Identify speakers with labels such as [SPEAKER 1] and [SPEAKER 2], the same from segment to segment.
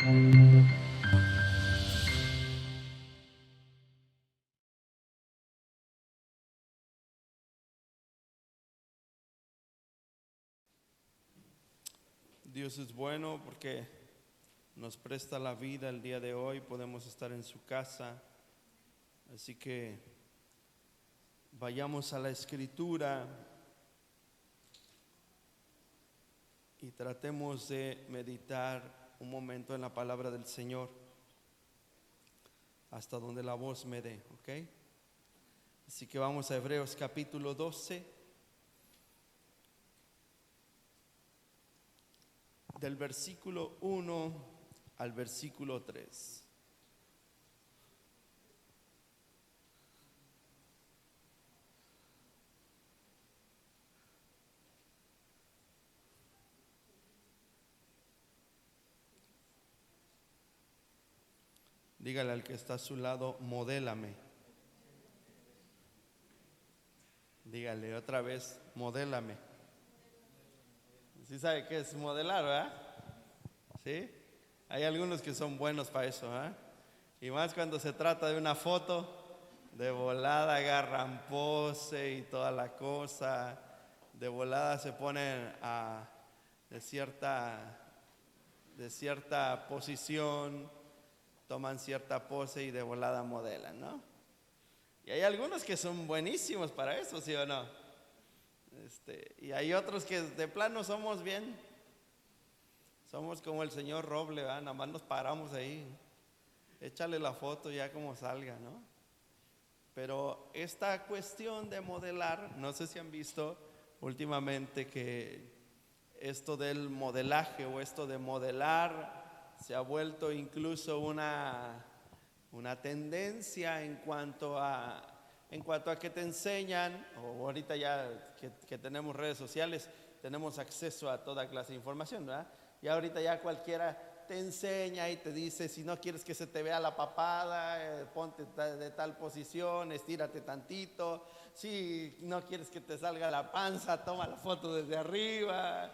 [SPEAKER 1] Dios es bueno porque nos presta la vida el día de hoy, podemos estar en su casa, así que vayamos a la Escritura y tratemos de meditar un momento en la palabra del Señor, hasta donde la voz me dé, ¿ok? Así que vamos a Hebreos capítulo 12. Del versículo 1 al versículo 3. Dígale al que está a su lado, modélame. Dígale otra vez, modélame. ¿Sí sabe qué es modelar, verdad? ¿Sí? Hay algunos que son buenos para eso, ¿eh? Y más cuando se trata de una foto, de volada agarran pose y toda la cosa. De volada se ponen de cierta posición, toman cierta pose y de volada modelan, ¿no? Y hay algunos que son buenísimos para eso, ¿sí o no? Y hay otros que de plano somos como el señor Roble, ¿verdad? Nada más nos paramos ahí, échale la foto ya como salga, ¿no? Pero esta cuestión de modelar, no sé si han visto últimamente que esto del modelaje o esto de modelar se ha vuelto incluso una tendencia en cuanto a que te enseñan, o ahorita ya que tenemos redes sociales, tenemos acceso a toda clase de información, ¿verdad? Y ahorita ya cualquiera te enseña y te dice, si no quieres que se te vea la papada, ponte de tal posición, estírate tantito, si no quieres que te salga la panza, toma la foto desde arriba,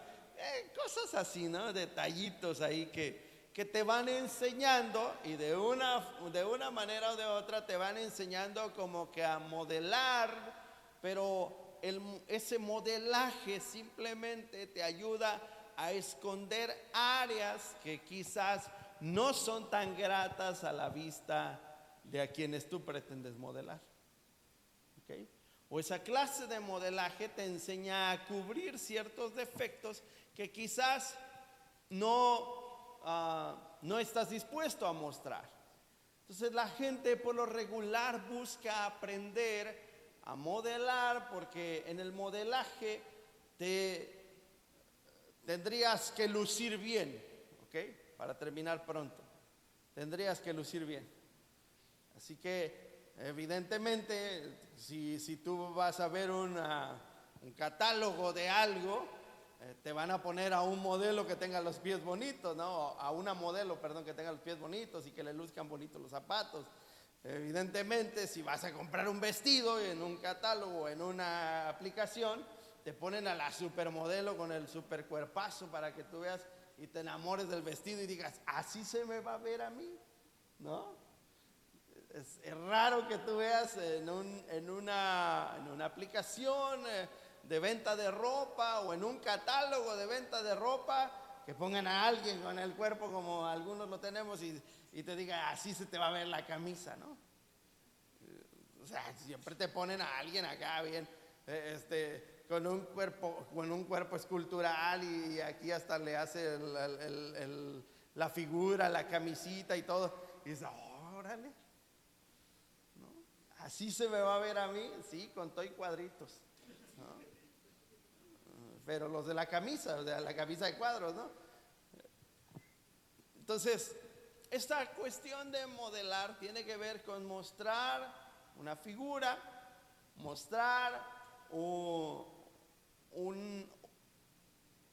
[SPEAKER 1] cosas así, ¿no? Detallitos ahí que te van enseñando, y de una manera o de otra te van enseñando como que a modelar, pero ese modelaje simplemente te ayuda a esconder áreas que quizás no son tan gratas a la vista de a quienes tú pretendes modelar, ¿ok? O esa clase de modelaje te enseña a cubrir ciertos defectos que quizás no estás dispuesto a mostrar. Entonces la gente por lo regular busca aprender a modelar, porque en el modelaje tendrías que lucir bien, ¿ok? Para terminar pronto, tendrías que lucir bien. Así que evidentemente si tú vas a ver un catálogo de algo, te van a poner a un modelo que tenga los pies bonitos, ¿no? A una modelo, perdón, que tenga los pies bonitos y que le luzcan bonitos los zapatos. Evidentemente, si vas a comprar un vestido en un catálogo, en una aplicación, te ponen a la supermodelo con el super cuerpazo para que tú veas y te enamores del vestido y digas, así se me va a ver a mí, ¿no? Es raro que tú veas en una aplicación de venta de ropa o en un catálogo de venta de ropa que pongan a alguien con el cuerpo como algunos lo tenemos y te diga, así se te va a ver la camisa, ¿no? O sea, siempre te ponen a alguien acá bien, con un cuerpo escultural y aquí hasta le hace la figura, la camisita y todo. Y dices, órale, ¿no? Así se me va a ver a mí, sí, con todo y cuadritos, ¿no? Pero los de la camisa, o sea, la camisa de cuadros, ¿no? Entonces, esta cuestión de modelar tiene que ver con mostrar una figura, mostrar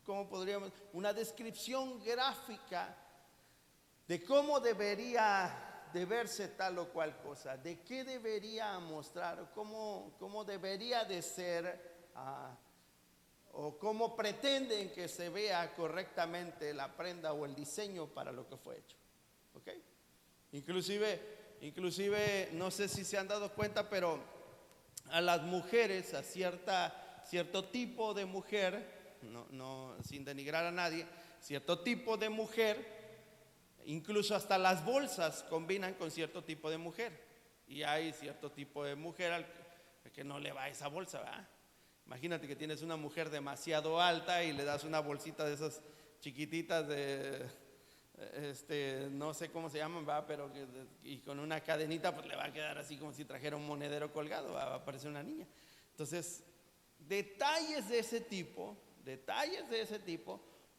[SPEAKER 1] ¿cómo podríamos? Una descripción gráfica de cómo debería de verse tal o cual cosa, de qué debería mostrar, cómo debería de ser, o cómo pretenden que se vea correctamente la prenda o el diseño para lo que fue hecho. ¿ok? Inclusive, no sé si se han dado cuenta, pero a las mujeres, a cierto tipo de mujer, no sin denigrar a nadie, cierto tipo de mujer, incluso hasta las bolsas combinan con cierto tipo de mujer. Y hay cierto tipo de mujer al que no le va esa bolsa, ¿verdad? Imagínate que tienes una mujer demasiado alta y le das una bolsita de esas chiquititas no sé cómo se llaman, ¿verdad? Pero y con una cadenita, pues le va a quedar así como si trajera un monedero colgado, va a parecer una niña. Entonces, detalles de ese tipo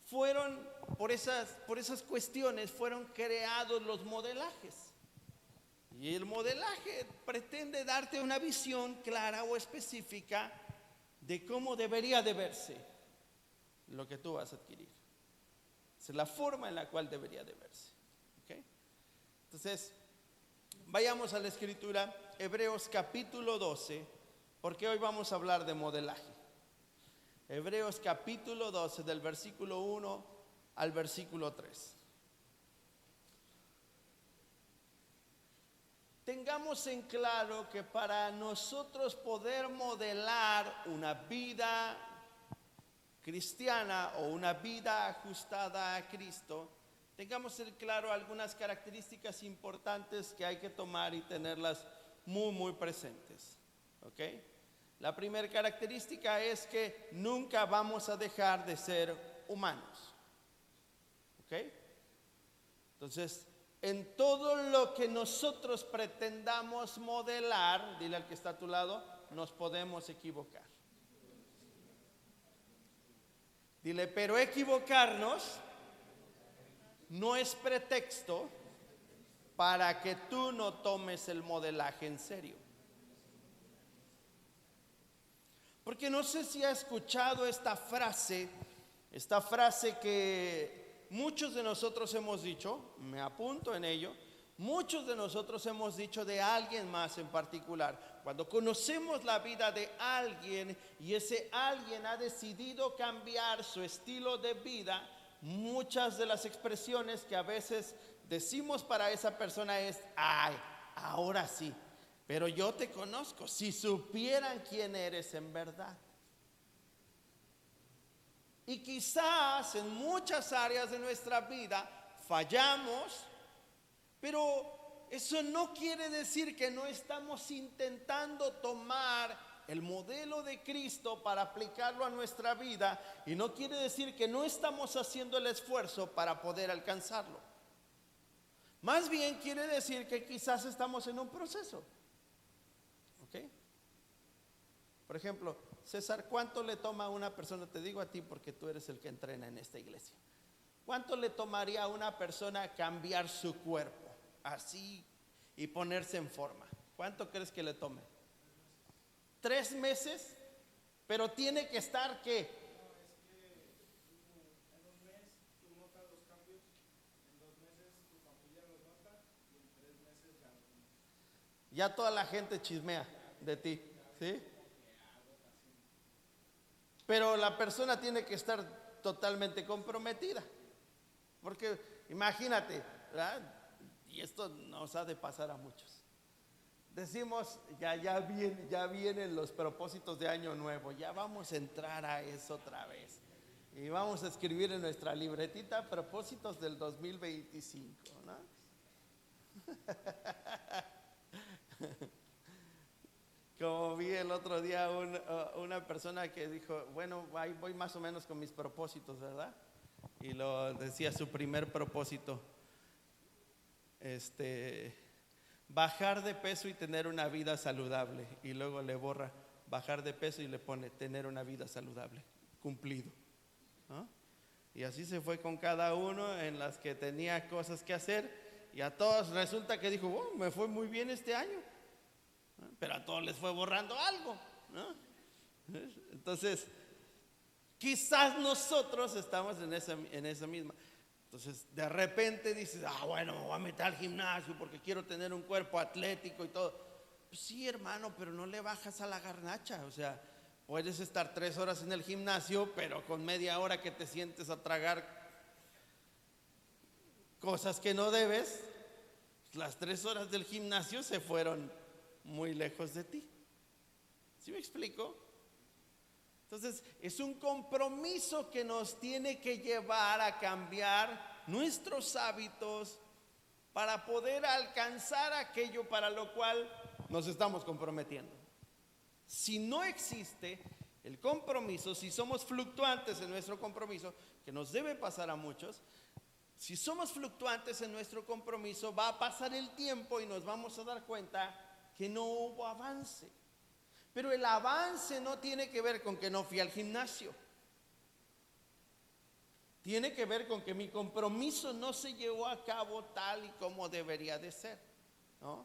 [SPEAKER 1] fueron, por esas cuestiones fueron creados los modelajes. Y el modelaje pretende darte una visión clara o específica de cómo debería de verse lo que tú vas a adquirir. Esa es la forma en la cual debería de verse. ¿Okay? Entonces, vayamos a la escritura, Hebreos capítulo 12, porque hoy vamos a hablar de modelaje. Hebreos capítulo 12, del versículo 1 al versículo 3. Tengamos en claro que para nosotros poder modelar una vida cristiana o una vida ajustada a Cristo, tengamos en claro algunas características importantes que hay que tomar y tenerlas muy, muy presentes. ¿Ok? La primera característica es que nunca vamos a dejar de ser humanos. ¿Ok? Entonces, en todo lo que nosotros pretendamos modelar, dile al que está a tu lado, nos podemos equivocar. Dile, pero equivocarnos no es pretexto para que tú no tomes el modelaje en serio. Porque no sé si ha escuchado esta frase que muchos de nosotros hemos dicho, me apunto en ello, muchos de nosotros hemos dicho de alguien más en particular. Cuando conocemos la vida de alguien y ese alguien ha decidido cambiar su estilo de vida, muchas de las expresiones que a veces decimos para esa persona es, ay, ahora sí, pero yo te conozco, si supieran quién eres en verdad. Y quizás en muchas áreas de nuestra vida fallamos, pero eso no quiere decir que no estamos intentando tomar el modelo de Cristo para aplicarlo a nuestra vida, y no quiere decir que no estamos haciendo el esfuerzo para poder alcanzarlo. Más bien quiere decir que quizás estamos en un proceso. ¿Ok? Por ejemplo, César, ¿cuánto le toma a una persona? Te digo a ti porque tú eres el que entrena en esta iglesia. ¿Cuánto le tomaría a una persona cambiar su cuerpo así y ponerse en forma? ¿Cuánto crees que le tome? 3 meses, pero tiene que estar ¿qué?
[SPEAKER 2] En un mes tú notas los cambios, en 2 meses tu familia los nota y en 3 meses ya los notas.
[SPEAKER 1] Ya toda la gente chismea de ti, ¿sí? Pero la persona tiene que estar totalmente comprometida. Porque imagínate, ¿verdad? Y esto nos ha de pasar a muchos. Decimos, ya vienen los propósitos de año nuevo, ya vamos a entrar a eso otra vez. Y vamos a escribir en nuestra libretita propósitos del 2025, ¿no? Como vi el otro día una persona que dijo, bueno, ahí voy más o menos con mis propósitos, ¿verdad? Y lo decía su primer propósito, bajar de peso y tener una vida saludable. Y luego le borra bajar de peso y le pone tener una vida saludable, cumplido, ¿no? Y así se fue con cada uno en las que tenía cosas que hacer, y a todos resulta que dijo, oh, me fue muy bien este año. Pero a todos les fue borrando algo, ¿no? Entonces, quizás nosotros estamos en esa misma. Entonces, de repente dices, bueno, me voy a meter al gimnasio porque quiero tener un cuerpo atlético y todo. Pues sí, hermano, pero no le bajas a la garnacha. O sea, puedes estar 3 horas en el gimnasio, pero con media hora que te sientes a tragar cosas que no debes, las 3 horas del gimnasio se fueron muy lejos de ti. ¿Sí me explico? Entonces, es un compromiso que nos tiene que llevar a cambiar nuestros hábitos para poder alcanzar aquello para lo cual nos estamos comprometiendo. Si no existe el compromiso, si somos fluctuantes en nuestro compromiso, que nos debe pasar a muchos, si somos fluctuantes en nuestro compromiso, va a pasar el tiempo y nos vamos a dar cuenta que no hubo avance. Pero el avance no tiene que ver con que no fui al gimnasio. Tiene que ver con que mi compromiso no se llevó a cabo tal y como debería de ser, ¿no?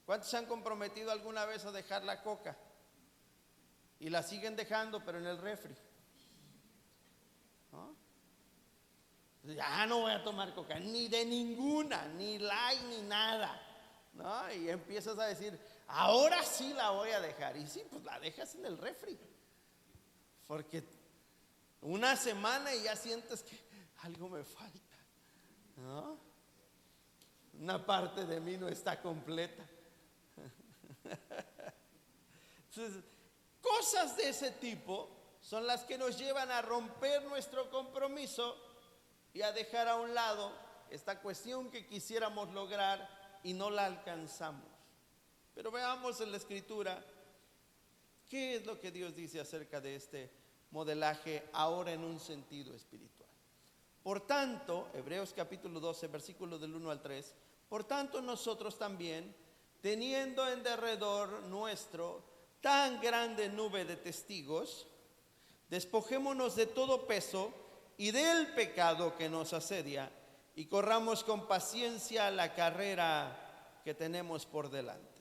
[SPEAKER 1] ¿Cuántos se han comprometido alguna vez a dejar la coca? Y la siguen dejando, pero en el refri, ¿no? Ya no voy a tomar coca, ni de ninguna, ni light, ni nada, ¿no? Y empiezas a decir, ahora sí la voy a dejar. Y sí, pues la dejas en el refri, porque una semana y ya sientes que algo me falta, ¿no? Una parte de mí no está completa. Entonces, cosas de ese tipo son las que nos llevan a romper nuestro compromiso y a dejar a un lado esta cuestión que quisiéramos lograr y no la alcanzamos. Pero veamos en la Escritura qué es lo que Dios dice acerca de este modelaje ahora en un sentido espiritual. Por tanto, Hebreos capítulo 12, versículos del 1 al 3, por tanto nosotros también, teniendo en derredor nuestro tan grande nube de testigos, despojémonos de todo peso y del pecado que nos asedia y corramos con paciencia la carrera que tenemos por delante.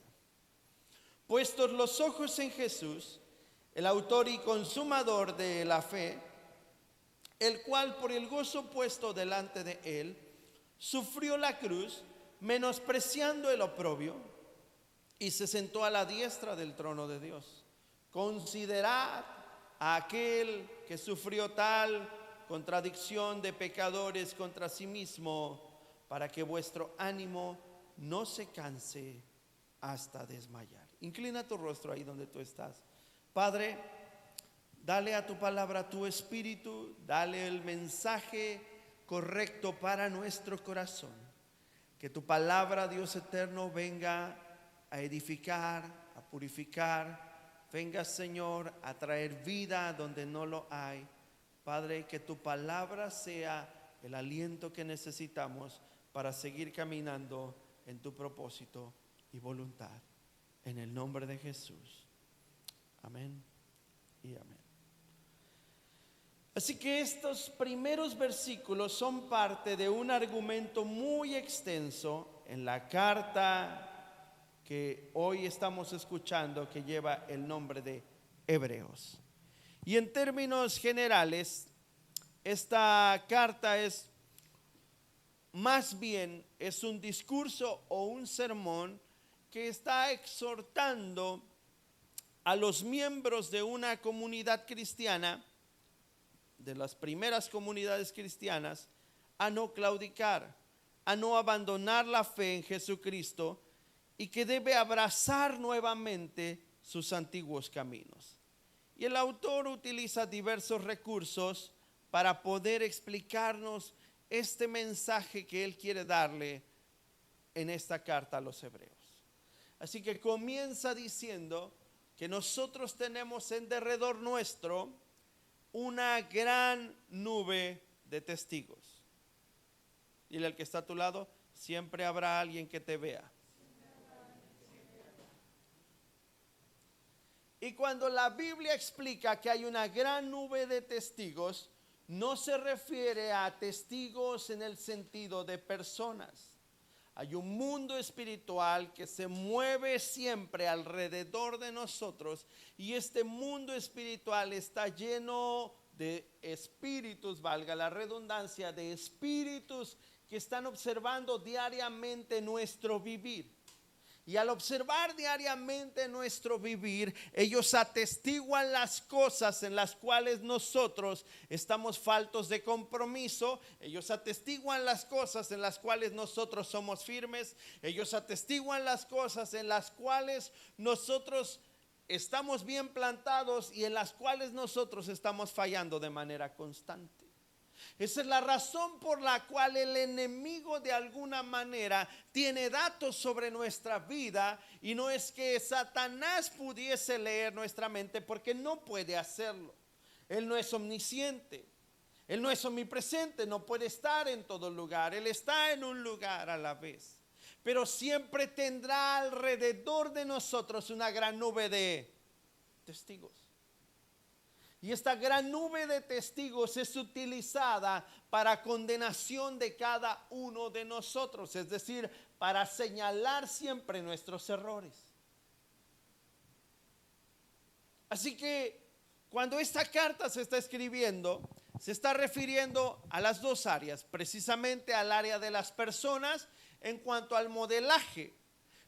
[SPEAKER 1] Puestos los ojos en Jesús, el autor y consumador de la fe, el cual por el gozo puesto delante de él, sufrió la cruz, menospreciando el oprobio, y se sentó a la diestra del trono de Dios. Considerad a aquel que sufrió tal contradicción de pecadores contra sí mismo, para que vuestro ánimo no se canse hasta desmayar. Inclina tu rostro ahí donde tú estás. Padre, dale a tu palabra tu espíritu, dale el mensaje correcto para nuestro corazón. Que tu palabra, Dios eterno, venga a edificar, a purificar, venga, Señor, a traer vida donde no lo hay. Padre, que tu palabra sea el aliento que necesitamos para seguir caminando en tu propósito y voluntad. En el nombre de Jesús. Amén y amén. Así que estos primeros versículos son parte de un argumento muy extenso en la carta que hoy estamos escuchando, que lleva el nombre de Hebreos. Y en términos generales, esta carta es más bien un discurso o un sermón que está exhortando a los miembros de una comunidad cristiana, de las primeras comunidades cristianas, a no claudicar, a no abandonar la fe en Jesucristo y que debe abrazar nuevamente sus antiguos caminos. Y el autor utiliza diversos recursos para poder explicarnos este mensaje que él quiere darle en esta carta a los hebreos. Así que comienza diciendo que nosotros tenemos en derredor nuestro una gran nube de testigos. Dile al que está a tu lado, siempre habrá alguien que te vea. Y cuando la Biblia explica que hay una gran nube de testigos, no se refiere a testigos en el sentido de personas. Hay un mundo espiritual que se mueve siempre alrededor de nosotros, y este mundo espiritual está lleno de espíritus, valga la redundancia, de espíritus que están observando diariamente nuestro vivir. Y al observar diariamente nuestro vivir, ellos atestiguan las cosas en las cuales nosotros estamos faltos de compromiso. Ellos atestiguan las cosas en las cuales nosotros somos firmes. Ellos atestiguan las cosas en las cuales nosotros estamos bien plantados y en las cuales nosotros estamos fallando de manera constante. Esa es la razón por la cual el enemigo de alguna manera tiene datos sobre nuestra vida, y no es que Satanás pudiese leer nuestra mente, porque no puede hacerlo. Él no es omnisciente, él no es omnipresente, no puede estar en todo lugar, él está en un lugar a la vez, pero siempre tendrá alrededor de nosotros una gran nube de testigos. Y esta gran nube de testigos es utilizada para condenación de cada uno de nosotros, es decir, para señalar siempre nuestros errores. Así que cuando esta carta se está escribiendo, se está refiriendo a las dos áreas, precisamente al área de las personas en cuanto al modelaje,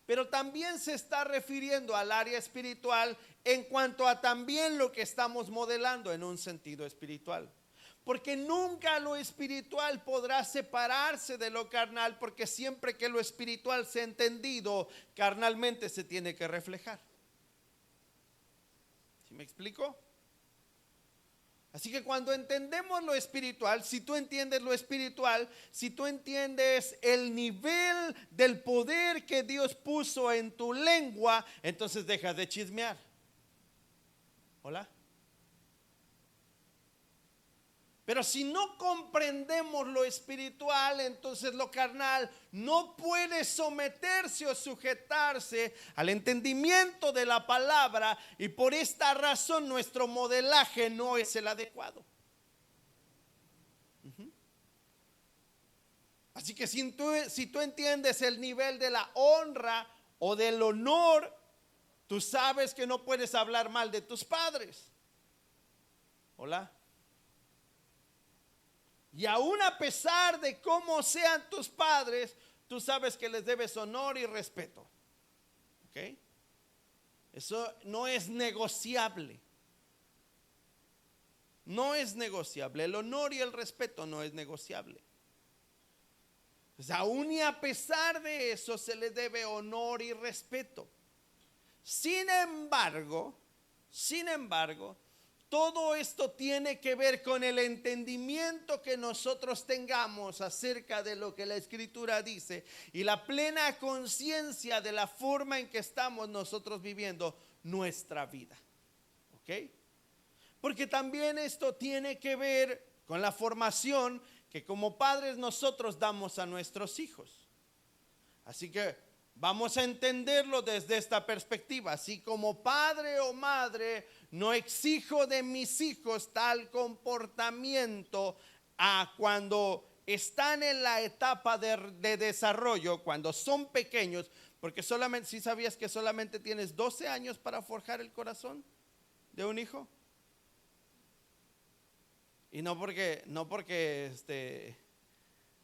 [SPEAKER 1] pero también se está refiriendo al área espiritual en cuanto a también lo que estamos modelando en un sentido espiritual. Porque nunca lo espiritual podrá separarse de lo carnal, porque siempre que lo espiritual sea entendido, carnalmente se tiene que reflejar. ¿Sí me explico? Así que cuando entendemos lo espiritual, si tú entiendes lo espiritual, si tú entiendes el nivel del poder que Dios puso en tu lengua, entonces dejas de chismear. Hola. Pero si no comprendemos lo espiritual, entonces lo carnal no puede someterse o sujetarse al entendimiento de la palabra, y por esta razón nuestro modelaje no es el adecuado. Así que si tú entiendes el nivel de la honra o del honor, tú sabes que no puedes hablar mal de tus padres. Hola. Y aún a pesar de cómo sean tus padres, tú sabes que les debes honor y respeto. ¿Ok? Eso no es negociable. No es negociable. El honor y el respeto no es negociable. Pues aún y a pesar de eso se le debe honor y respeto. Sin embargo, todo esto tiene que ver con el entendimiento que nosotros tengamos acerca de lo que la Escritura dice y la plena conciencia de la forma en que estamos nosotros viviendo nuestra vida. ¿Ok? Porque también esto tiene que ver con la formación que como padres nosotros damos a nuestros hijos. Así que vamos a entenderlo desde esta perspectiva. Así como padre o madre, no exijo de mis hijos tal comportamiento cuando están en la etapa de desarrollo, cuando son pequeños, porque solamente, ¿sí sabías que solamente tienes 12 años para forjar el corazón de un hijo? Y no porque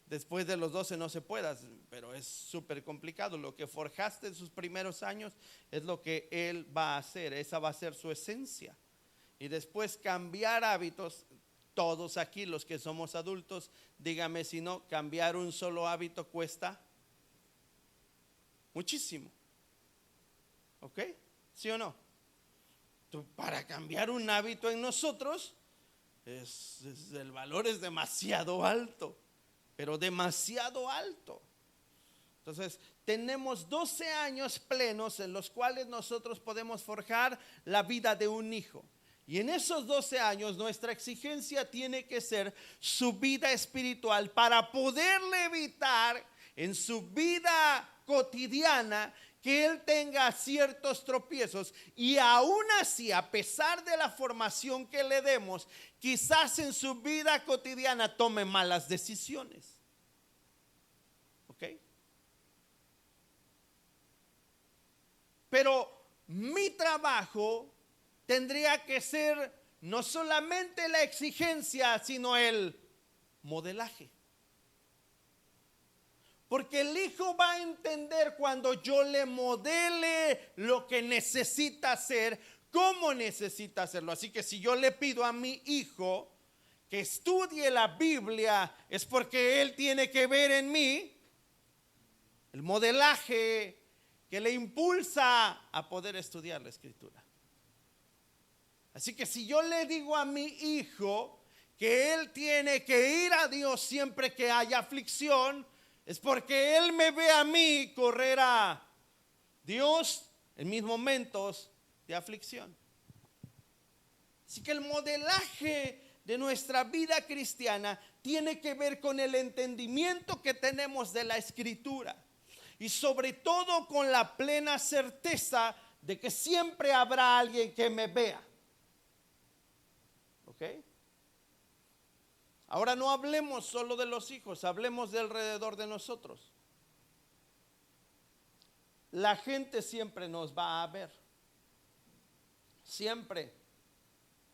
[SPEAKER 1] después de los 12 no se pueda, pero es súper complicado. Lo que forjaste en sus primeros años es lo que él va a hacer, esa va a ser su esencia. Y después cambiar hábitos, todos aquí los que somos adultos, dígame si no, cambiar un solo hábito cuesta muchísimo. ¿Ok? ¿Sí o no? Para cambiar un hábito en nosotros, el valor es demasiado alto. Pero demasiado alto. Entonces tenemos 12 años plenos en los cuales nosotros podemos forjar la vida de un hijo. Y en esos 12 años nuestra exigencia tiene que ser su vida espiritual, para poderle evitar en su vida cotidiana que él tenga ciertos tropiezos, y aún así, a pesar de la formación que le demos, quizás en su vida cotidiana tome malas decisiones. ¿Ok? Pero mi trabajo tendría que ser no solamente la exigencia, sino el modelaje. Porque el hijo va a entender cuando yo le modele lo que necesita hacer, cómo necesita hacerlo. Así que si yo le pido a mi hijo que estudie la Biblia, es porque él tiene que ver en mí el modelaje que le impulsa a poder estudiar la Escritura. Así que si yo le digo a mi hijo que él tiene que ir a Dios siempre que haya aflicción, es porque él me ve a mí correr a Dios en mis momentos de aflicción. Así que el modelaje de nuestra vida cristiana tiene que ver con el entendimiento que tenemos de la Escritura y sobre todo con la plena certeza de que siempre habrá alguien que me vea. ¿Ok? Ahora no hablemos solo de los hijos, hablemos de alrededor de nosotros. La gente siempre nos va a ver. Siempre.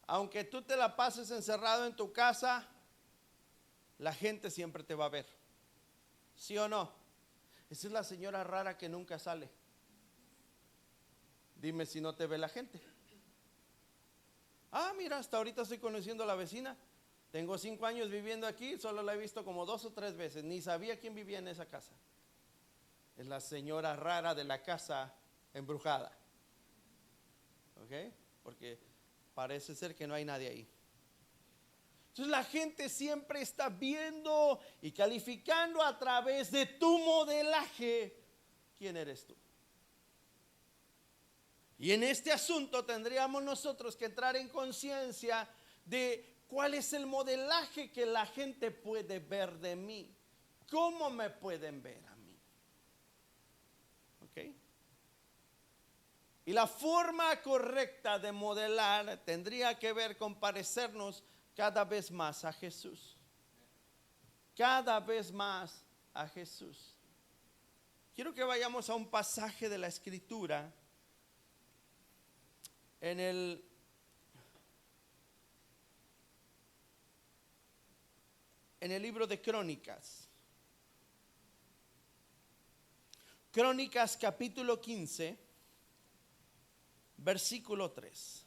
[SPEAKER 1] Aunque tú te la pases encerrado en tu casa, la gente siempre te va a ver. ¿Sí o no? Esa es la señora rara que nunca sale. Dime si no te ve la gente. Ah, mira, hasta ahorita estoy conociendo a la vecina. Tengo 5 años viviendo aquí, solo la he visto como 2 o 3 veces. Ni sabía quién vivía en esa casa. Es la señora rara de la casa embrujada. ¿Ok? Porque parece ser que no hay nadie ahí. Entonces la gente siempre está viendo y calificando a través de tu modelaje quién eres tú. Y en este asunto tendríamos nosotros que entrar en conciencia de cuál es el modelaje que la gente puede ver de mí. ¿Cómo me pueden ver a mí? ¿Ok? Y la forma correcta de modelar tendría que ver con parecernos cada vez más a Jesús. Cada vez más a Jesús. Quiero que vayamos a un pasaje de la Escritura en el libro de Crónicas. Crónicas capítulo 15, versículo 3.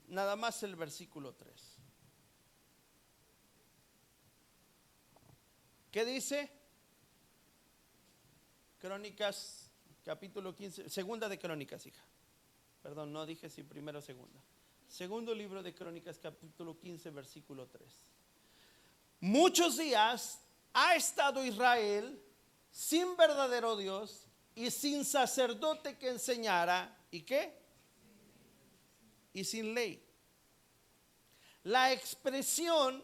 [SPEAKER 1] Nada más el versículo 3. ¿Qué dice? Crónicas capítulo 15, segunda de Crónicas, hija. Perdón, no dije si primero o segunda. Segundo libro de Crónicas capítulo 15, versículo 3. Muchos días ha estado Israel sin verdadero Dios y sin sacerdote que enseñara. ¿Y qué? Y sin ley. La expresión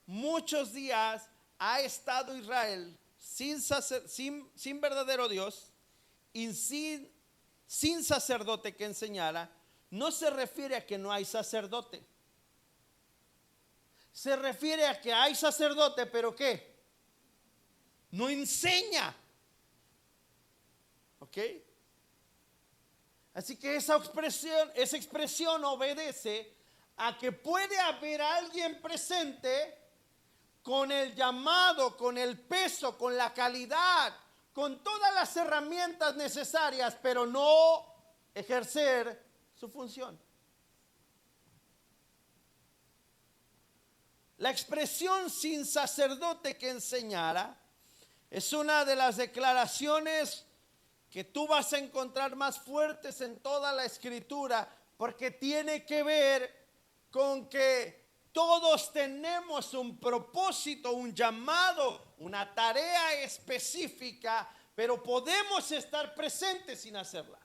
[SPEAKER 1] muchos días ha estado Israel sin verdadero Dios y sin sacerdote que enseñara, no se refiere a que no hay sacerdote. Se refiere a que hay sacerdote, pero ¿qué? No enseña. ¿Ok? Así que esa expresión obedece a que puede haber alguien presente con el llamado, con el peso, con la calidad, con todas las herramientas necesarias, pero no ejercer su función. La expresión sin sacerdote que enseñara es una de las declaraciones que tú vas a encontrar más fuertes en toda la Escritura, porque tiene que ver con que todos tenemos un propósito, un llamado, una tarea específica, pero podemos estar presentes sin hacerla.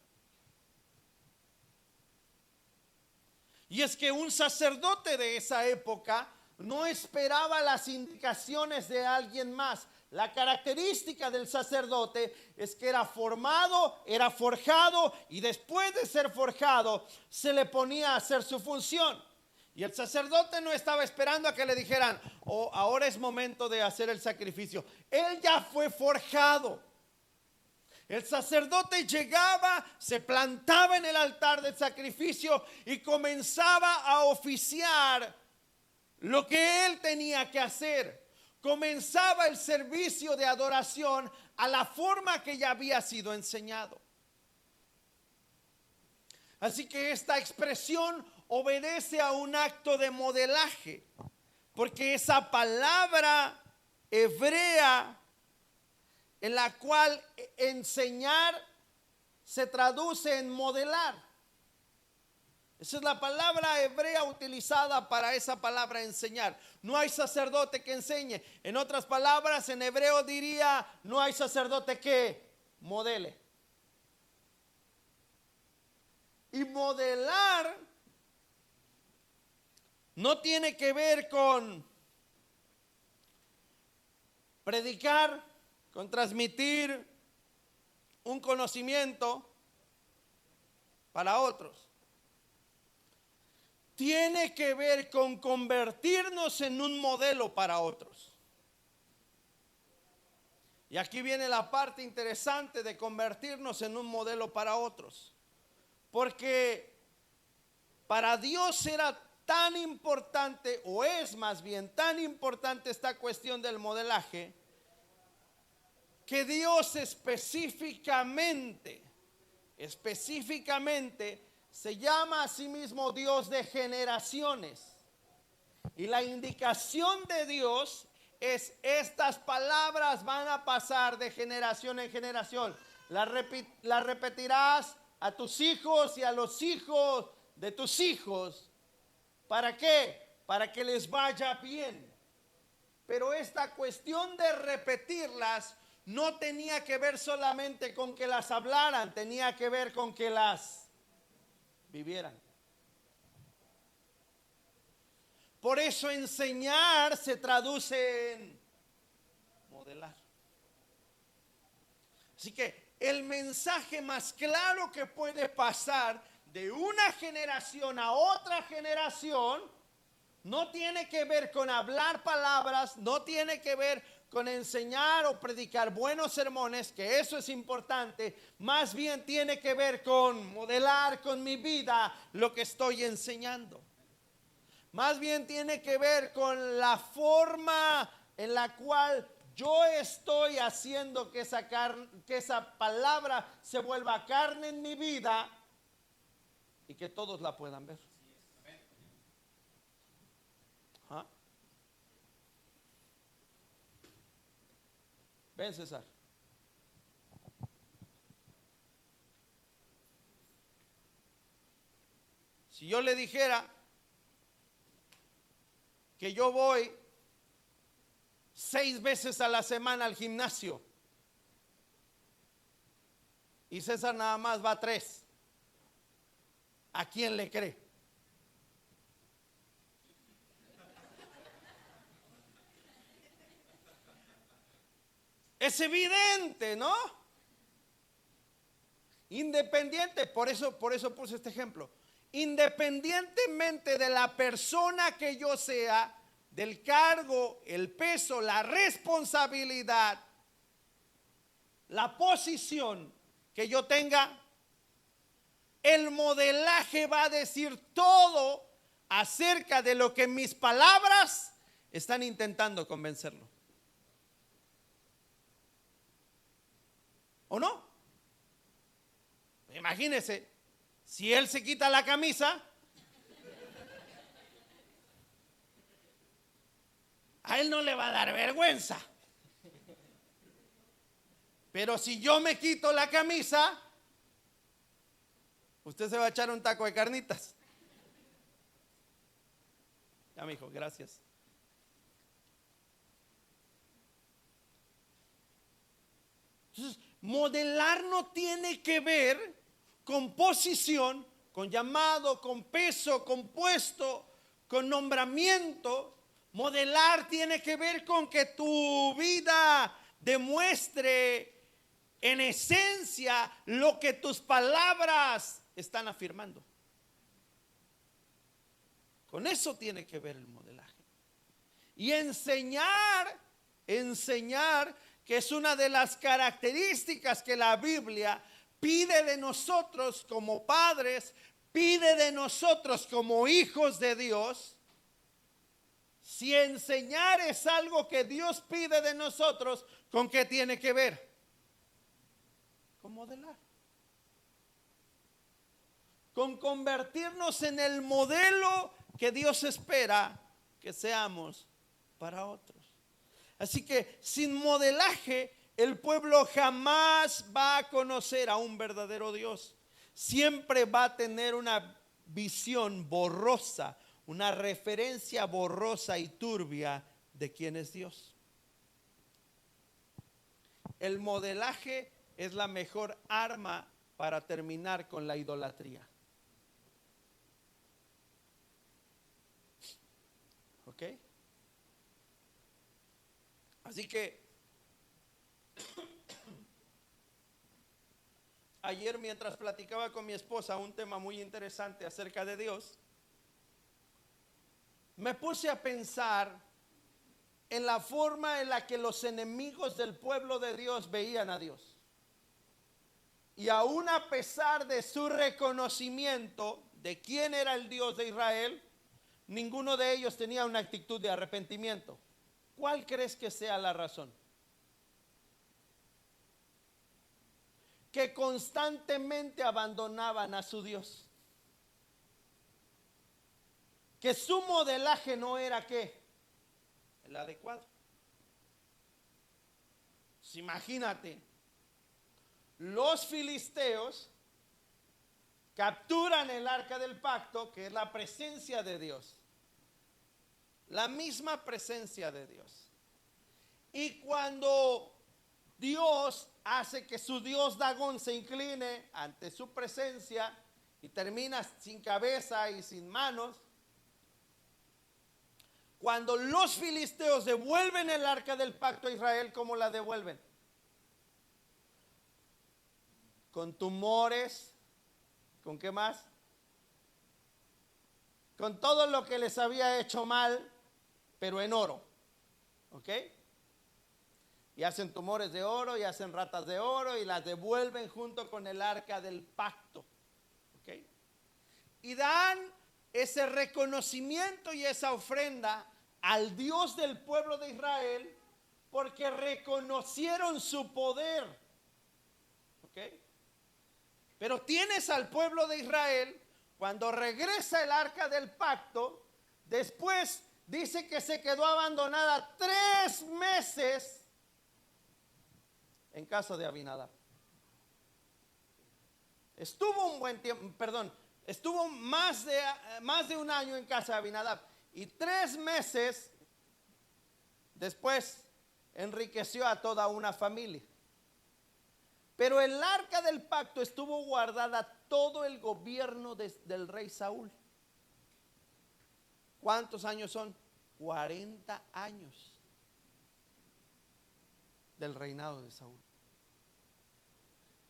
[SPEAKER 1] Y es que un sacerdote de esa época no esperaba las indicaciones de alguien más. La característica del sacerdote es que era formado, era forjado, y después de ser forjado se le ponía a hacer su función. Y el sacerdote no estaba esperando a que le dijeran, oh, ahora es momento de hacer el sacrificio. Él ya fue forjado. El sacerdote llegaba, se plantaba en el altar del sacrificio y comenzaba a oficiar lo que él tenía que hacer. Comenzaba el servicio de adoración a la forma que ya había sido enseñado. Así que esta expresión obedece a un acto de modelaje, porque esa palabra hebrea en la cual enseñar se traduce en modelar. Esa es la palabra hebrea utilizada para esa palabra enseñar. No hay sacerdote que enseñe. En otras palabras, en hebreo diría, no hay sacerdote que modele. Y modelar no tiene que ver con predicar, con transmitir un conocimiento para otros. Tiene que ver con convertirnos en un modelo para otros. Y aquí viene la parte interesante de convertirnos en un modelo para otros. Porque para Dios era tan importante, o es más bien tan importante esta cuestión del modelaje, que Dios específicamente se llama a sí mismo Dios de generaciones. Y la indicación de Dios es: estas palabras van a pasar de generación en generación. Las repetirás a tus hijos y a los hijos de tus hijos. ¿Para qué? Para que les vaya bien. Pero esta cuestión de repetirlas no tenía que ver solamente con que las hablaran, tenía que ver con que las vivieran. Por eso enseñar se traduce en modelar. Así que el mensaje más claro que puede pasar de una generación a otra generación no tiene que ver con hablar palabras, no tiene que ver con enseñar o predicar buenos sermones, que eso es importante. Más bien tiene que ver con modelar con mi vida lo que estoy enseñando. Más bien tiene que ver con la forma en la cual yo estoy haciendo que esa palabra se vuelva carne en mi vida y que todos la puedan ver. ¿Ah? Ven, César. Si yo le dijera que yo voy 6 veces a la semana al gimnasio y César nada más va 3, ¿a quién le cree? Es evidente, ¿no? Independiente, por eso puse este ejemplo. Independientemente de la persona que yo sea, del cargo, el peso, la responsabilidad, la posición que yo tenga, el modelaje va a decir todo acerca de lo que mis palabras están intentando convencerlo. ¿O no? Imagínese, si él se quita la camisa, a él no le va a dar vergüenza. Pero si yo me quito la camisa, usted se va a echar un taco de carnitas. Ya, mijo, gracias. Entonces, modelar no tiene que ver con posición, con llamado, con peso, con puesto, con nombramiento. Modelar tiene que ver con que tu vida demuestre en esencia lo que tus palabras están afirmando. Con eso tiene que ver el modelaje. Y enseñar, que es una de las características que la Biblia pide de nosotros como padres, pide de nosotros como hijos de Dios, Si enseñar es algo que Dios pide de nosotros, ¿con qué tiene que ver? Con modelar. Con convertirnos en el modelo que Dios espera que seamos para otros. Así que sin modelaje, el pueblo jamás va a conocer a un verdadero Dios. Siempre va a tener una visión borrosa, una referencia borrosa y turbia de quién es Dios. El modelaje es la mejor arma para terminar con la idolatría. ¿Ok? Así que ayer mientras platicaba con mi esposa un tema muy interesante acerca de Dios, me puse a pensar en la forma en la que los enemigos del pueblo de Dios veían a Dios. Y aún a pesar de su reconocimiento de quién era el Dios de Israel, ninguno de ellos tenía una actitud de arrepentimiento. ¿Cuál crees que sea la razón? Que constantemente abandonaban a su Dios. Que su modelaje no era ¿qué? El adecuado. Pues imagínate, los filisteos capturan el arca del pacto, que es la presencia de Dios. La misma presencia de Dios. Y cuando Dios hace que su dios Dagón se incline ante su presencia y termina sin cabeza y sin manos, cuando los filisteos devuelven el arca del pacto a Israel, ¿cómo la devuelven? Con tumores, ¿con qué más? Con todo lo que les había hecho mal, pero en oro, ¿ok? Y hacen tumores de oro y hacen ratas de oro y las devuelven junto con el arca del pacto, ¿ok? Y dan ese reconocimiento y esa ofrenda al Dios del pueblo de Israel porque reconocieron su poder, ¿ok? Pero tienes al pueblo de Israel, cuando regresa el arca del pacto, después dice que se quedó abandonada 3 meses en casa de Abinadab. Estuvo un buen tiempo, estuvo más de un año en casa de Abinadab. Y 3 meses después enriqueció a toda una familia. Pero el arca del pacto estuvo guardada todo el gobierno del rey Saúl. ¿Cuántos años son? 40 años del reinado de Saúl,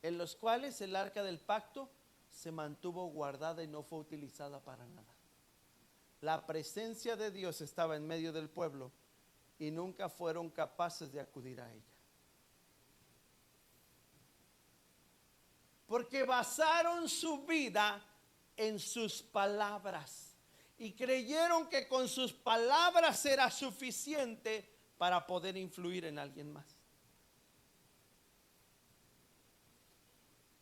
[SPEAKER 1] en los cuales el arca del pacto se mantuvo guardada y no fue utilizada para nada. La presencia de Dios estaba en medio del pueblo y nunca fueron capaces de acudir a ella. Porque basaron su vida en sus palabras y creyeron que con sus palabras era suficiente para poder influir en alguien más.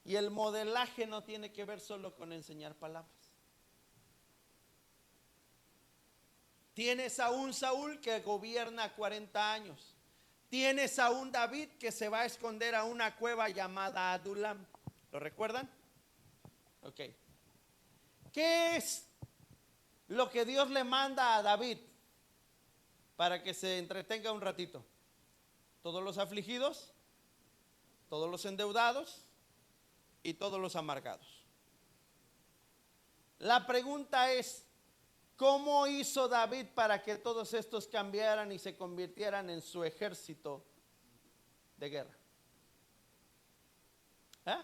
[SPEAKER 1] Y el modelaje no tiene que ver solo con enseñar palabras. Tienes a un Saúl que gobierna 40 años. Tienes a un David que se va a esconder a una cueva llamada Adulam. ¿Lo recuerdan? Ok. ¿Qué es lo que Dios le manda a David para que se entretenga un ratito? Todos los afligidos, todos los endeudados y todos los amargados. La pregunta es, ¿cómo hizo David para que todos estos cambiaran y se convirtieran en su ejército de guerra? ¿Eh?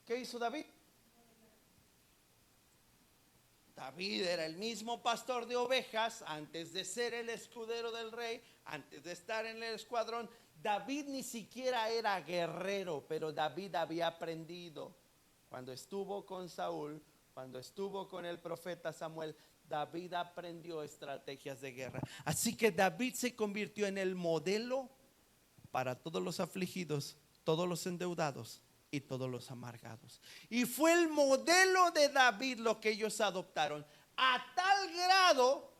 [SPEAKER 1] ¿Qué hizo David? David era el mismo pastor de ovejas antes de ser el escudero del rey, antes de estar en el escuadrón. David ni siquiera era guerrero, pero David había aprendido cuando estuvo con Saúl cuando estuvo con el profeta Samuel, David aprendió estrategias de guerra. Así que David se convirtió en el modelo para todos los afligidos, todos los endeudados y todos los amargados. Y fue el modelo de David lo que ellos adoptaron, a tal grado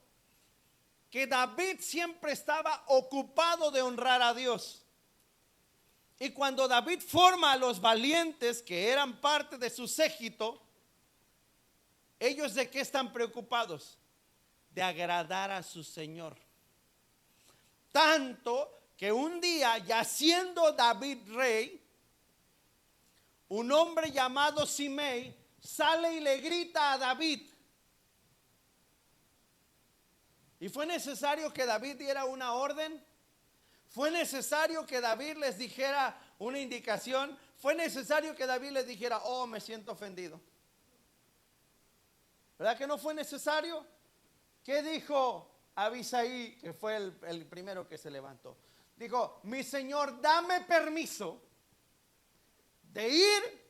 [SPEAKER 1] que David siempre estaba ocupado de honrar a Dios. Y cuando David forma a los valientes que eran parte de su séquito, ¿ellos de qué están preocupados? De agradar a su Señor. Tanto que un día, ya siendo David rey, un hombre llamado Simei sale y le grita a David. Y fue necesario que David diera una orden. Fue necesario que David les dijera una indicación. Fue necesario que David les dijera, oh, me siento ofendido. ¿Verdad que no fue necesario? ¿Qué dijo Abisai, que fue el primero que se levantó? Dijo, mi señor, dame permiso de ir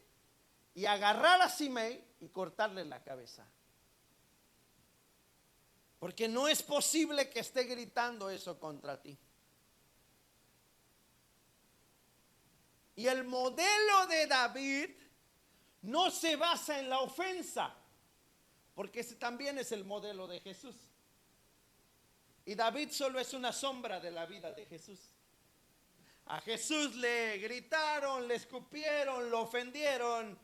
[SPEAKER 1] y agarrar a Simei y cortarle la cabeza. Porque no es posible que esté gritando eso contra ti. Y el modelo de David no se basa en la ofensa, porque ese también es el modelo de Jesús. Y David solo es una sombra de la vida de Jesús. A Jesús le gritaron, le escupieron, lo ofendieron.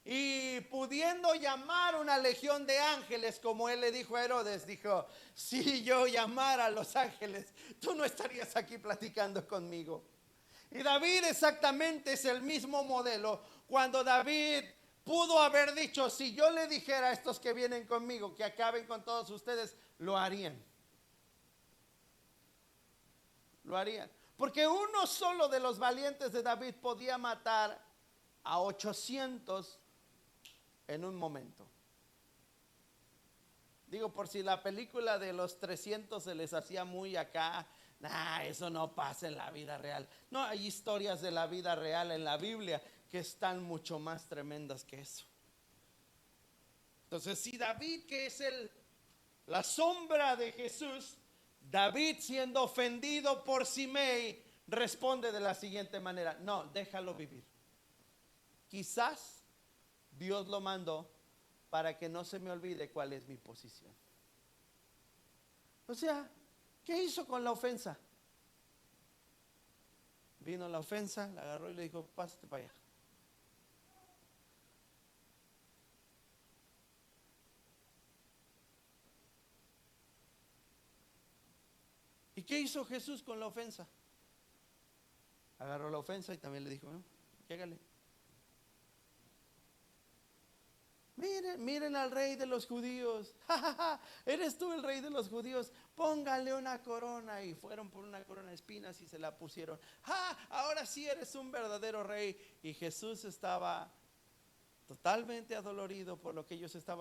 [SPEAKER 1] Y pudiendo llamar una legión de ángeles, como él le dijo a Herodes, dijo, si yo llamara a los ángeles, tú no estarías aquí platicando conmigo. Y David exactamente es el mismo modelo. Cuando David pudo haber dicho, si yo le dijera a estos que vienen conmigo que acaben con todos ustedes, lo harían. Lo harían. Porque uno solo de los valientes de David podía matar a 800 en un momento. Digo, por si la película de los 300 se les hacía muy acá, eso no pasa en la vida real. No, hay historias de la vida real en la Biblia que están mucho más tremendas que eso. Entonces, si David, que es la sombra de Jesús, David siendo ofendido por Simei, responde de la siguiente manera, no, déjalo vivir. Quizás Dios lo mandó para que no se me olvide cuál es mi posición. O sea, ¿qué hizo con la ofensa? Vino la ofensa, la agarró y le dijo, pásate para allá. ¿Y qué hizo Jesús con la ofensa? Agarró la ofensa y también le dijo, llégale. Miren al rey de los judíos. Eres tú el rey de los judíos. Póngale una corona. Y fueron por una corona de espinas y se la pusieron. Ahora sí eres un verdadero rey. Y Jesús estaba totalmente adolorido por lo que ellos estaban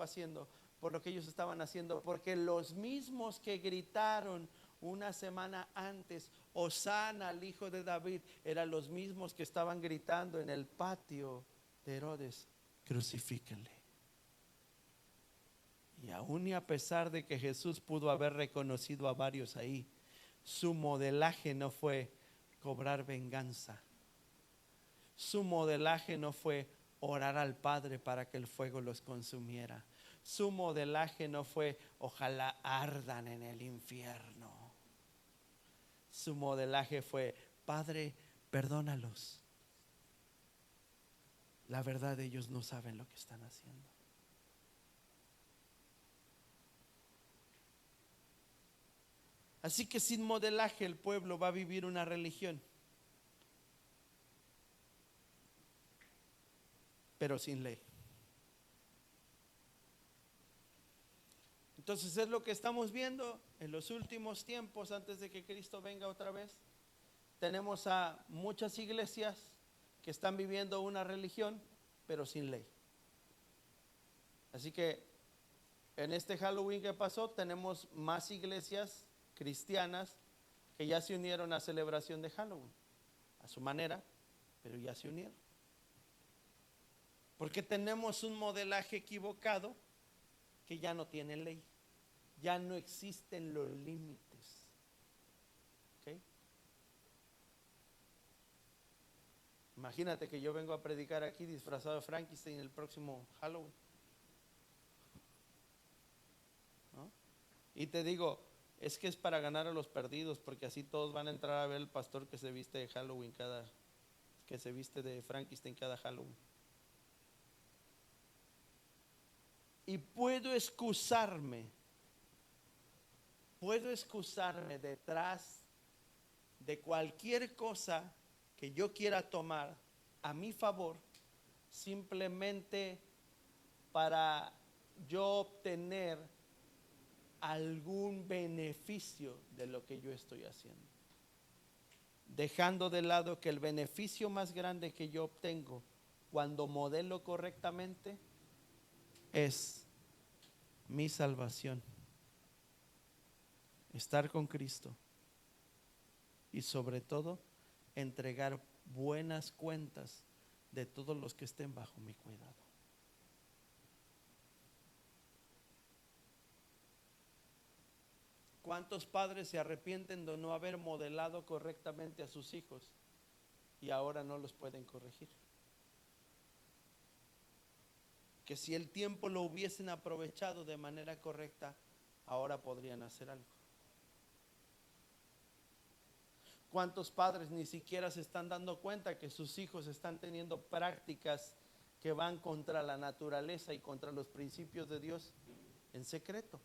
[SPEAKER 1] haciendo, porque los mismos que gritaron una semana antes, Hosana al hijo de David, eran los mismos que estaban gritando en el patio de Herodes, crucifíquenle. Y aún y a pesar de que Jesús pudo haber reconocido a varios ahí, su modelaje no fue cobrar venganza. Su modelaje no fue orar al Padre para que el fuego los consumiera. Su modelaje no fue ojalá ardan en el infierno. Su modelaje fue, Padre, perdónalos. La verdad, ellos no saben lo que están haciendo. Así que sin modelaje el pueblo va a vivir una religión, pero sin ley. Entonces es lo que estamos viendo en los últimos tiempos antes de que Cristo venga otra vez. Tenemos a muchas iglesias que están viviendo una religión, pero sin ley. Así que en este Halloween que pasó tenemos más iglesias cristianas que ya se unieron a celebración de Halloween, a su manera, pero ya se unieron. Porque tenemos un modelaje equivocado que ya no tiene ley, ya no existen los límites. ¿Ok? Imagínate que yo vengo a predicar aquí disfrazado de Frankenstein el próximo Halloween, ¿no? Y te digo, es que es para ganar a los perdidos, porque así todos van a entrar a ver el pastor que se viste de Halloween que se viste de Frankenstein cada Halloween. Y puedo excusarme detrás de cualquier cosa que yo quiera tomar a mi favor, simplemente para yo obtener algún beneficio de lo que yo estoy haciendo, dejando de lado que el beneficio más grande que yo obtengo cuando modelo correctamente es mi salvación, estar con Cristo y sobre todo entregar buenas cuentas de todos los que estén bajo mi cuidado. ¿Cuántos padres se arrepienten de no haber modelado correctamente a sus hijos y ahora no los pueden corregir? Que si el tiempo lo hubiesen aprovechado de manera correcta, ahora podrían hacer algo. ¿Cuántos padres ni siquiera se están dando cuenta que sus hijos están teniendo prácticas que van contra la naturaleza y contra los principios de Dios en secreto?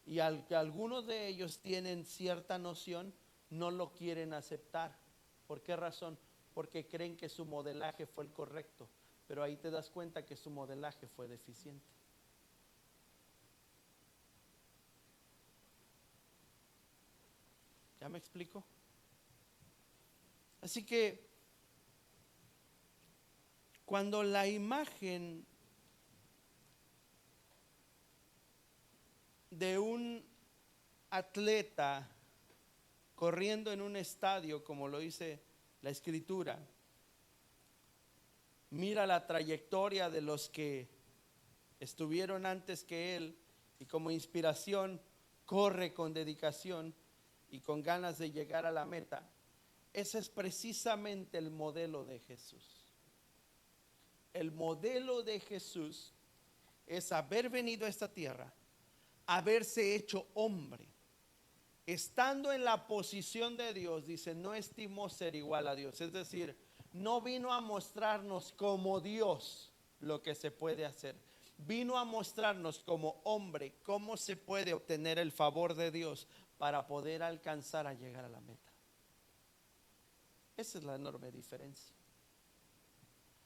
[SPEAKER 1] Y al que algunos de ellos tienen cierta noción, no lo quieren aceptar. ¿Por qué razón? Porque creen que su modelaje fue el correcto, pero ahí te das cuenta que su modelaje fue deficiente. ¿Ya me explico? Así que cuando la imagen de un atleta corriendo en un estadio, como lo dice la Escritura, mira la trayectoria de los que estuvieron antes que él y como inspiración corre con dedicación y con ganas de llegar a la meta, ese es precisamente el modelo de Jesús. El modelo de Jesús es haber venido a esta tierra, haberse hecho hombre, estando en la posición de Dios, dice, no estimó ser igual a Dios. Es decir, no vino a mostrarnos como Dios lo que se puede hacer. Vino a mostrarnos como hombre cómo se puede obtener el favor de Dios para poder alcanzar a llegar a la meta. Esa es la enorme diferencia.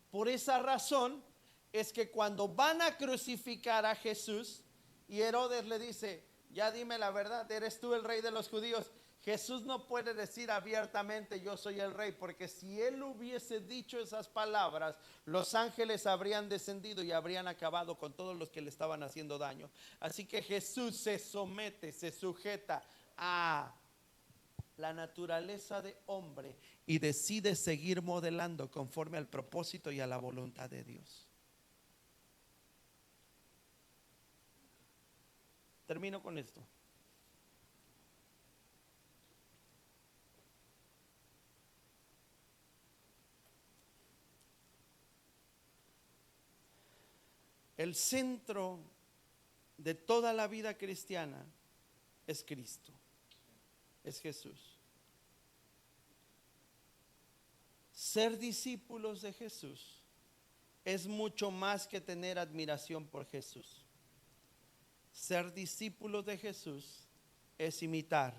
[SPEAKER 1] Por esa razón es que cuando van a crucificar a Jesús y Herodes le dice, ya dime la verdad, ¿eres tú el rey de los judíos? Jesús no puede decir abiertamente yo soy el rey, porque si él hubiese dicho esas palabras, los ángeles habrían descendido y habrían acabado con todos los que le estaban haciendo daño. Así que Jesús se somete, se sujeta a la naturaleza de hombre y decide seguir modelando conforme al propósito y a la voluntad de Dios. Termino con esto. El centro de toda la vida cristiana es Cristo, es Jesús. Ser discípulos de Jesús es mucho más que tener admiración por Jesús. Ser discípulos de Jesús es imitar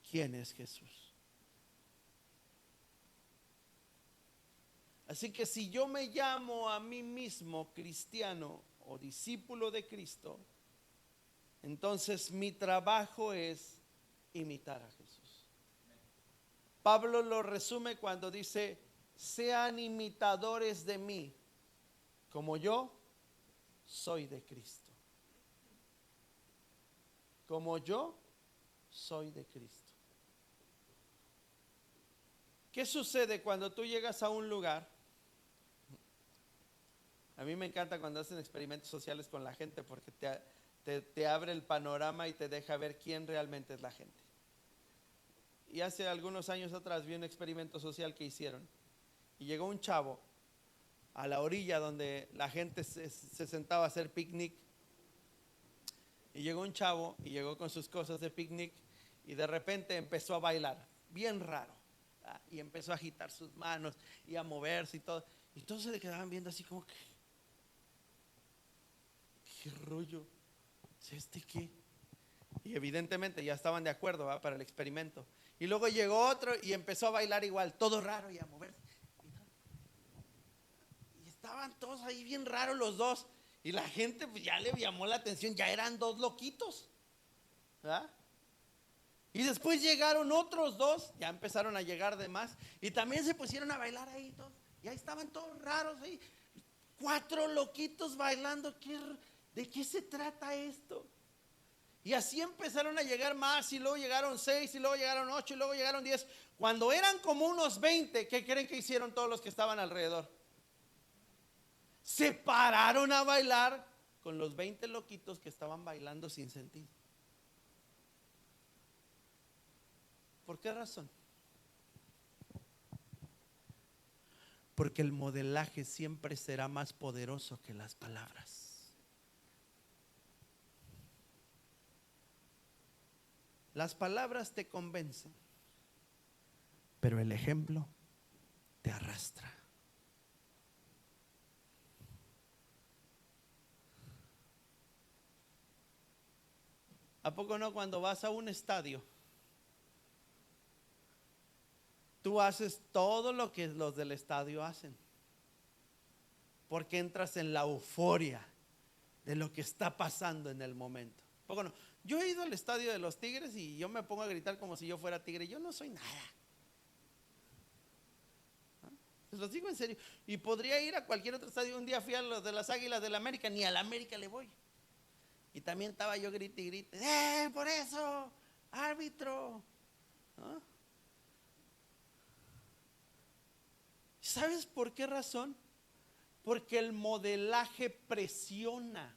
[SPEAKER 1] quién es Jesús. Así que si yo me llamo a mí mismo cristiano o discípulo de Cristo, entonces mi trabajo es imitar a Jesús. Pablo lo resume cuando dice, sean imitadores de mí, como yo soy de Cristo. Como yo soy de Cristo. ¿Qué sucede cuando tú llegas a un lugar? A mí me encanta cuando hacen experimentos sociales con la gente porque te abre el panorama y te deja ver quién realmente es la gente. Y hace algunos años atrás vi un experimento social que hicieron y llegó un chavo a la orilla donde la gente se sentaba a hacer picnic, y llegó un chavo y llegó con sus cosas de picnic y de repente empezó a bailar, bien raro, y empezó a agitar sus manos y a moverse y todo, y todos se le quedaban viendo así como que ¿qué rollo? ¿Este qué? Y evidentemente ya estaban de acuerdo, ¿va?, para el experimento. Y luego llegó otro y empezó a bailar igual, todo raro y a moverse. Y estaban todos ahí bien raros los dos. Y la gente pues ya le llamó la atención, ya eran dos loquitos, ¿verdad? Y después llegaron otros dos, ya empezaron a llegar de más. Y también se pusieron a bailar ahí todos. Y ahí estaban todos raros ahí. 4 loquitos bailando. ¿De qué se trata esto? Y así empezaron a llegar más, y luego llegaron 6, y luego llegaron 8, y luego llegaron 10. Cuando eran como unos 20, ¿qué creen que hicieron todos los que estaban alrededor? Se pararon a bailar con los 20 loquitos que estaban bailando sin sentido. ¿Por qué razón? Porque el modelaje siempre será más poderoso que las palabras. Las palabras te convencen, pero el ejemplo te arrastra. ¿A poco no cuando vas a un estadio? Tú haces todo lo que los del estadio hacen, porque entras en la euforia de lo que está pasando en el momento. ¿A poco no? Yo he ido al estadio de los Tigres y yo me pongo a gritar como si yo fuera tigre. Yo no soy nada. Les los digo en serio. Y podría ir a cualquier otro estadio. Un día fui a los de las Águilas del América, ni a la América le voy. Y también estaba yo grite y grite, por eso, árbitro. ¿No? ¿Sabes por qué razón? Porque el modelaje presiona.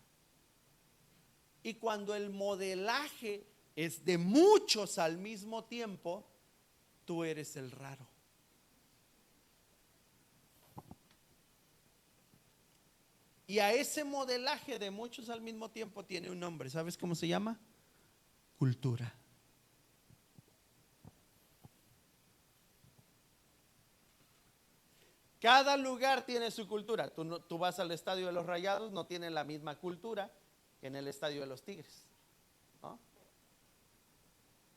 [SPEAKER 1] Y cuando el modelaje es de muchos al mismo tiempo, tú eres el raro. Y a ese modelaje de muchos al mismo tiempo tiene un nombre. ¿Sabes cómo se llama? Cultura. Cada lugar tiene su cultura. Tú vas al estadio de los Rayados, no tienen la misma cultura que en el estadio de los Tigres, ¿no?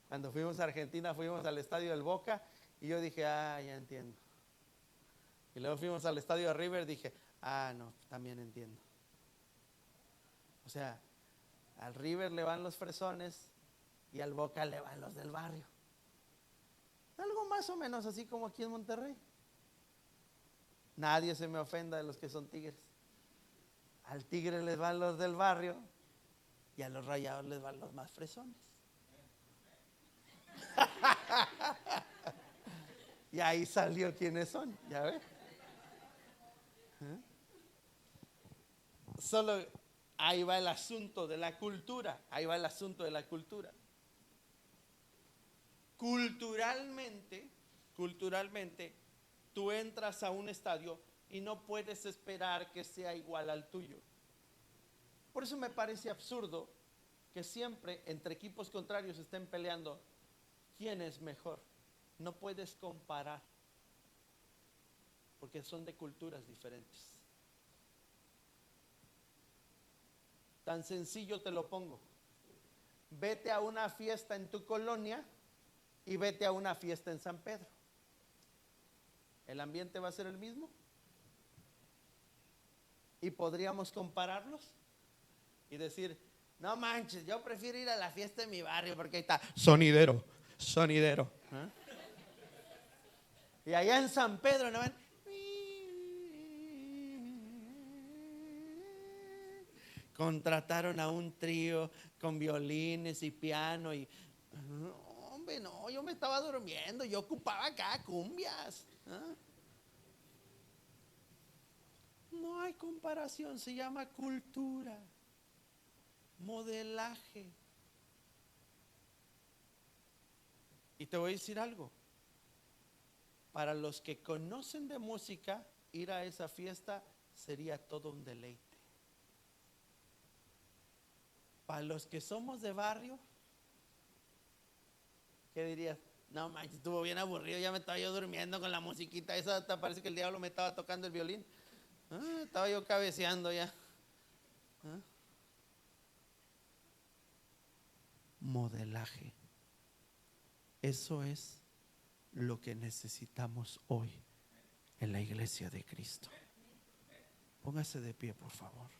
[SPEAKER 1] Cuando fuimos a Argentina, fuimos al estadio del Boca y yo dije, ya entiendo. Y luego fuimos al estadio de River, dije, no, también entiendo. O sea, al River le van los fresones y al Boca le van los del barrio. Algo más o menos así como aquí en Monterrey. Nadie se me ofenda de los que son tigres. Al tigre les van los del barrio y a los Rayados les van los más fresones. Y ahí salió quiénes son, ¿ya ves? Solo ahí va el asunto de la cultura. Ahí va el asunto de la cultura. Culturalmente, tú entras a un estadio y no puedes esperar que sea igual al tuyo. Por eso me parece absurdo que siempre entre equipos contrarios estén peleando quién es mejor. No puedes comparar, porque son de culturas diferentes. Tan sencillo te lo pongo. Vete a una fiesta en tu colonia y vete a una fiesta en San Pedro. ¿El ambiente va a ser el mismo? ¿Y podríamos compararlos? Y decir, no manches, yo prefiero ir a la fiesta de mi barrio porque ahí está sonidero. ¿Eh? Y allá en San Pedro no van. Contrataron a un trío con violines y piano y hombre, no, yo me estaba durmiendo, yo ocupaba acá cumbias. No hay comparación, se llama cultura, modelaje. Y te voy a decir algo, para los que conocen de música, ir a esa fiesta sería todo un deleite. Para los que somos de barrio, ¿qué dirías? No manches, estuvo bien aburrido, ya me estaba yo durmiendo con la musiquita esa, hasta parece que el diablo me estaba tocando el violín. Estaba yo cabeceando ya. Modelaje. Eso es lo que necesitamos hoy en la iglesia de Cristo. Póngase de pie, por favor.